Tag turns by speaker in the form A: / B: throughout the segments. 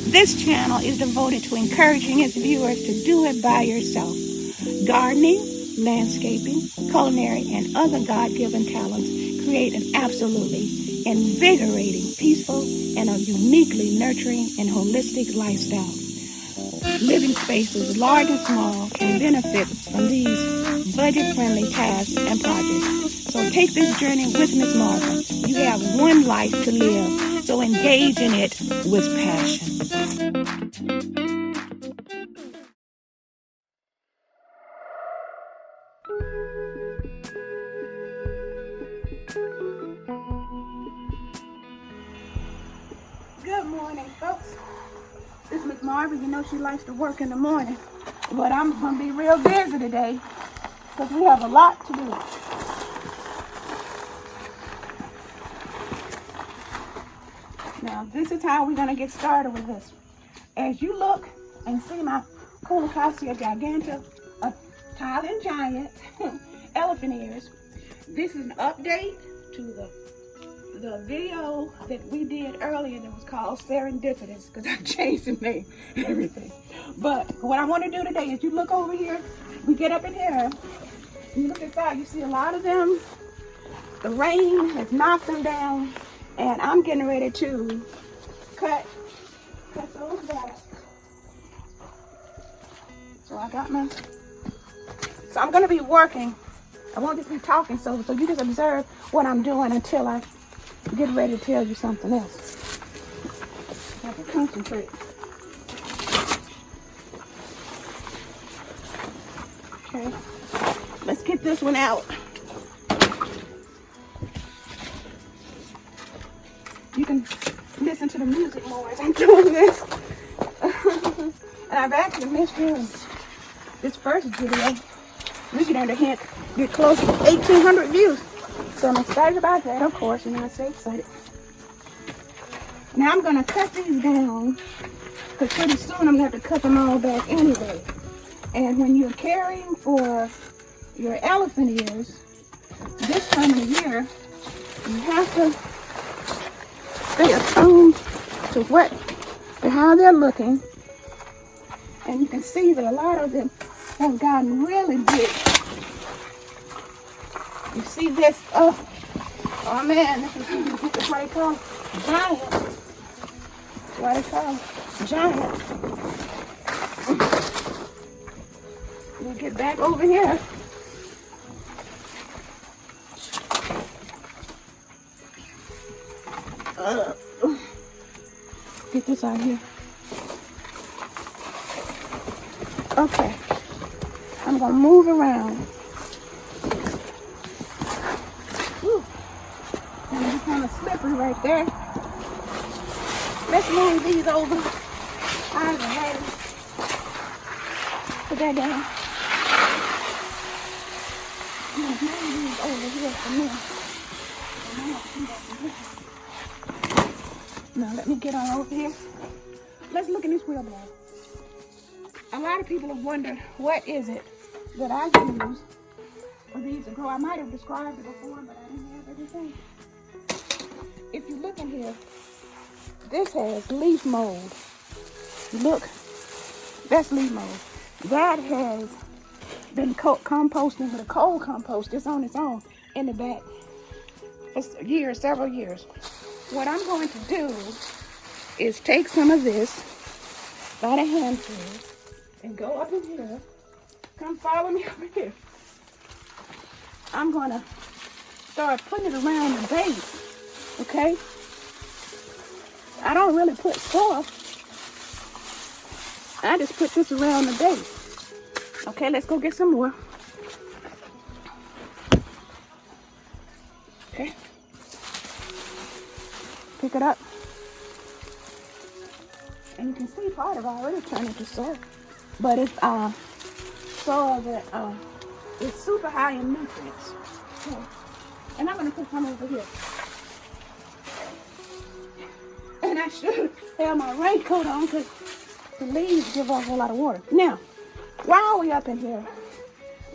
A: This channel is devoted to encouraging its viewers to do it by yourself. Gardening, landscaping, culinary, and other God-given talents create an absolutely invigorating, peaceful, and a uniquely nurturing and holistic lifestyle. Living spaces, large and small, can benefit from these budget-friendly tasks and projects. So take this journey with Miss Martha. You have one life to live, so engage in it with passion. Good morning, folks. This is Miss Marvin. You know she likes to work in the morning, but I'm going to be real busy today because we have a lot to do. Now, this is how we're going to get started with this. As you look and see my Colossal gigantic, a Thailand Giant elephant ears, this is an update to the video that we did earlier that was called Serendipitous, because I changed the name and everything. But what I want to do today is you look over here, we get up in here, you look inside, you see a lot of them. The rain has knocked them down, and I'm getting ready to cut those back. So I got my, so I'm going to be working. I won't just be talking, so you just observe what I'm doing until I get ready to tell you something else. I have to concentrate. Okay, let's get this one out. You can listen to the music more as I'm doing this. And I've actually missed doing this first video. We get close to 1,800 views. So I'm excited about that, of course, and I say excited. Now I'm going to cut these down, because pretty soon I'm going to have to cut them all back anyway. And when you're caring for your elephant ears, this time of the year, you have to stay attuned to how they're looking. And you can see that a lot of them have gotten really big. You see this? Oh man, this is what they call giant. That's what they call giant. We'll get back over here. Get this out here. Okay, I'm gonna move around. And it's kind of slippery right there. Let's move these over. I have put that down. I'm gonna move these over here for me. Now let me get on over here. Let's look in this wheelbarrow. A lot of people have wondered, what is it that I use for these to grow? I might have described it before, but I didn't have everything. If you look in here, this has leaf mold. Look, that's leaf mold. That has been composting with a cold compost just on its own in the back for years, several years. What I'm going to do is take some of this, about a handful, and go up in here. Come follow me over here. I'm going to start putting it around the base. Okay? I don't really put stuff. I just put this around the base. Okay, let's go get some more. Okay. Pick it up. And you can see part of it already turned into soil. But it's soil that is super high in nutrients. Okay. And I'm going to put some over here. And I should have my raincoat on because the leaves give off a lot of water. Now, while we're up in here,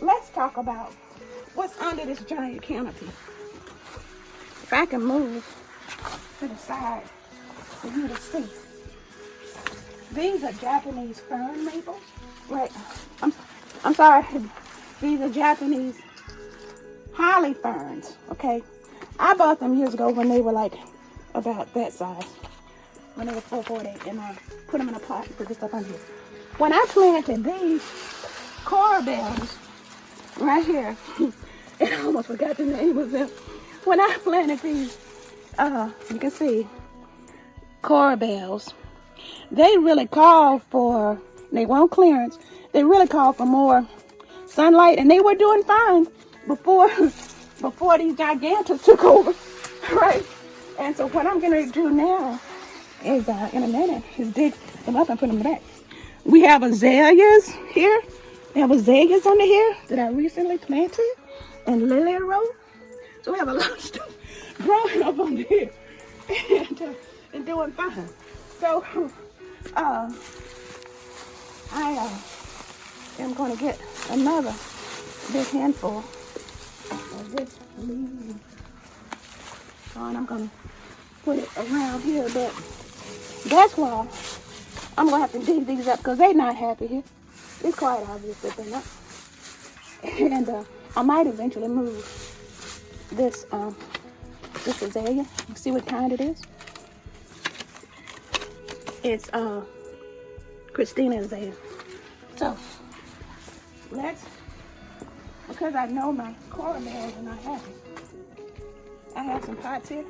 A: let's talk about what's under this giant canopy. If I can move to the side for you to see. These are Japanese fern maples. Wait, I'm sorry. These are Japanese holly ferns, okay? I bought them years ago when they were like about that size. When they were 4.48, and I put them in a pot and put this up on here. When I planted these coral bells right here, and I almost forgot the name of them. When I planted these, you can see coral bells. They really call for, they want clearance. They really call for more sunlight, and they were doing fine before these gigantos took over, right? And so what I'm gonna do now is, in a minute, is dig them up and put them back. We have azaleas here. We have azaleas under here that I recently planted, and lily rose. So we have a lot of stuff growing up under here and doing fine. So I am going to get another big handful of this leaf, and I'm going to put it around here, but that's why I'm going to have to dig these up because they're not happy here. It's quite obvious that they're not. And I might eventually move this this azalea. You see what kind it is? It's Christina azalea. So because I know my coral bells are not happy, I have some pots here,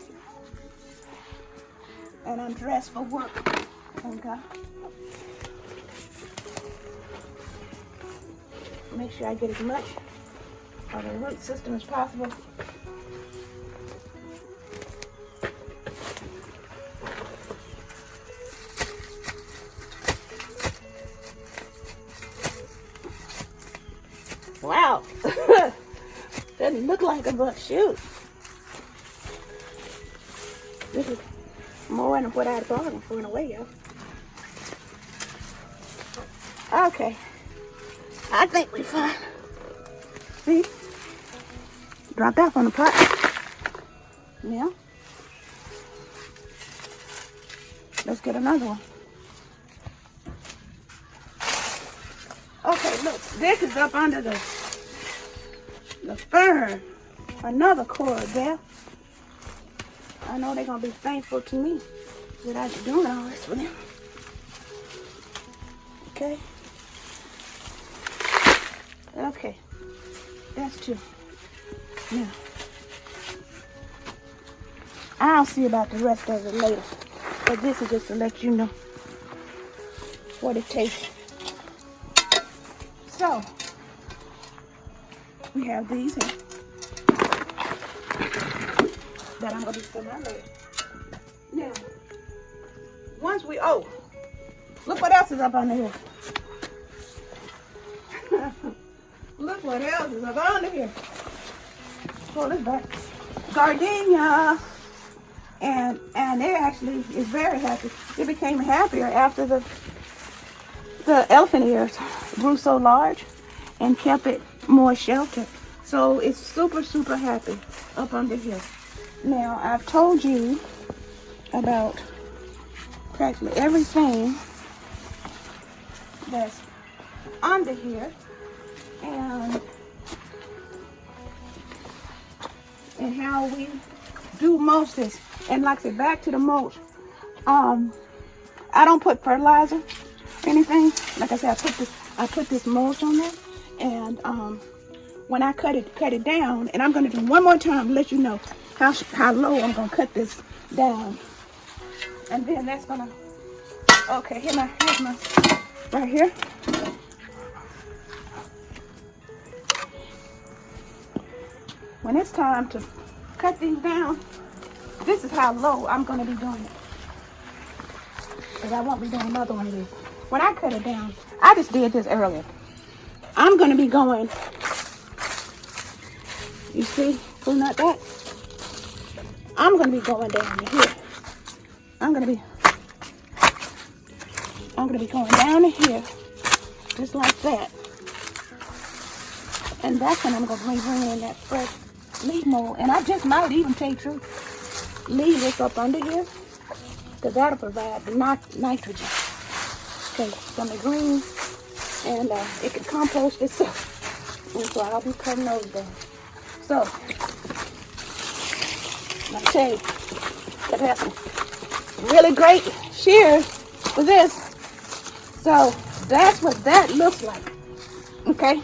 A: and I'm dressed for work. Okay. Make sure I get as much of the root system as possible. Wow. Doesn't look like a bush. Shoot. This is more than what I had bargained for in a way, yo. Okay. I think we're fine. See? Drop that from the pot. Yeah. Let's get another one. Okay, look. This is up under the fern. Another coral there. I know they're going to be thankful to me that I was doing all this for them. Okay. Okay. That's two. Now, I'll see about the rest of it later. But this is just to let you know what it takes. So, we have these here that I'm going to be filling out later. Now, once we, look what else is up under here. Look what else is up under here. Pull this back. Gardenia. And they actually is very happy. It became happier after the elephant ears grew so large and kept it more sheltered. So it's super, super happy up under here. Now, I've told you about practically everything that's under here and how we do most of this. And like I said, back to the mulch. I don't put fertilizer or anything. Like I said, I put this mulch on there, and when I cut it down, and I'm gonna do one more time to let you know how low I'm gonna cut this down, and then that's gonna. Okay, here's my right here. When it's time to cut these down, this is how low I'm going to be doing it. Because I won't be doing another one of these. When I cut it down, I just did this earlier. I'm going to be going, you see, pull not that. I'm going to be going down to here. I'm going to be going down to here, just like that. And that's when I'm going to bring in that fresh leaf mold. And I just might even leave this up under here, because that'll provide the nitrogen. Okay, some of the green, and it can compost itself. And so I'll be cutting those down. So, I'll tell you, that has some really great shears for this. So, that's what that looks like. Okay?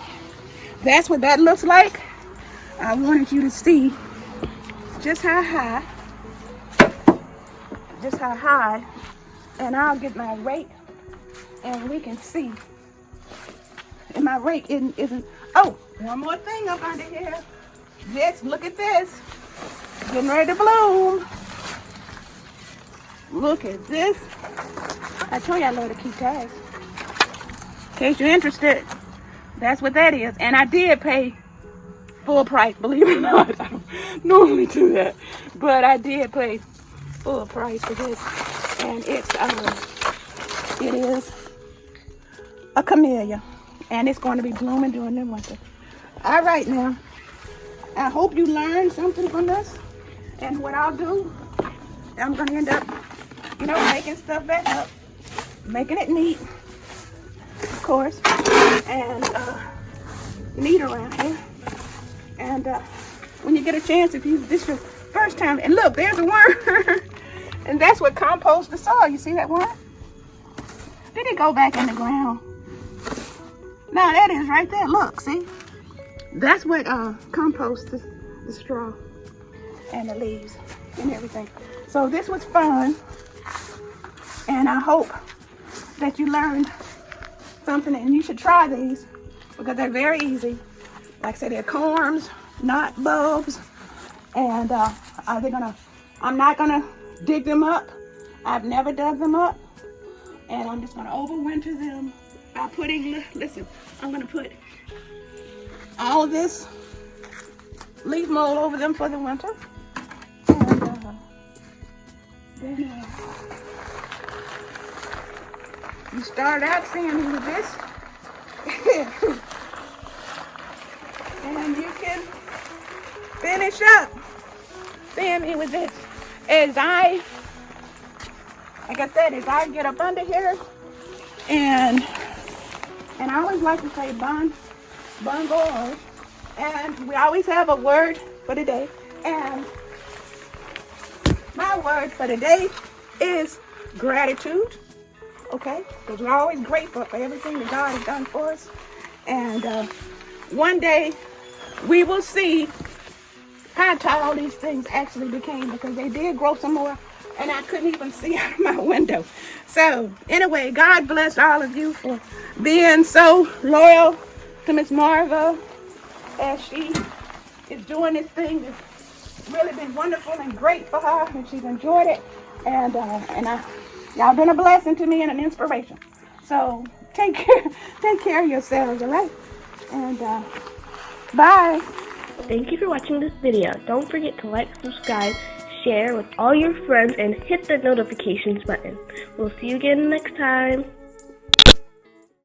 A: That's what that looks like. I wanted you to see just how high, and I'll get my rake and we can see. And my rake isn't, oh, one more thing up under here. This, look at this. Getting ready to bloom. Look at this. I told you I love to keep tags. In case you're interested, that's what that is. And I did pay full price, believe it or not. I don't normally do that, but I did pay full price for this. And it is a camellia, and it's going to be blooming during the winter. All right, now, I hope you learned something from this. And what I'll do, I'm going to end up, making stuff back up, making it neat, of course, and neat around here. And when you get a chance, if this is your first time, and look, there's a worm. And that's what composts the soil. You see that worm? Did it go back in the ground? No, that is right there. Look, see? That's what composts the straw and the leaves and everything. So this was fun. And I hope that you learned something, and you should try these because they're very easy. Like I said, they're corms, not bulbs. And I'm not gonna dig them up. I've never dug them up. And I'm just gonna overwinter them by putting, listen, I'm gonna put all of this leaf mold over them for the winter. And then you start out seeing me with this. And you can finish up seeing me with this. Like I said, as I get up under here, and I always like to say bon voyage, and we always have a word for the day, and my word for the day is gratitude, okay? Because we're always grateful for everything that God has done for us, and one day we will see how tall these things actually became, because they did grow some more and I couldn't even see out of my window. So anyway, God bless all of you for being so loyal to Miss Marva as she is doing this thing. It's really been wonderful and great for her, and she's enjoyed it. And y'all been a blessing to me and an inspiration. So take care of yourselves, all right? And bye.
B: Thank you for watching this video. Don't forget to like, subscribe, share with all your friends, and hit the notifications button. We'll see you again next time.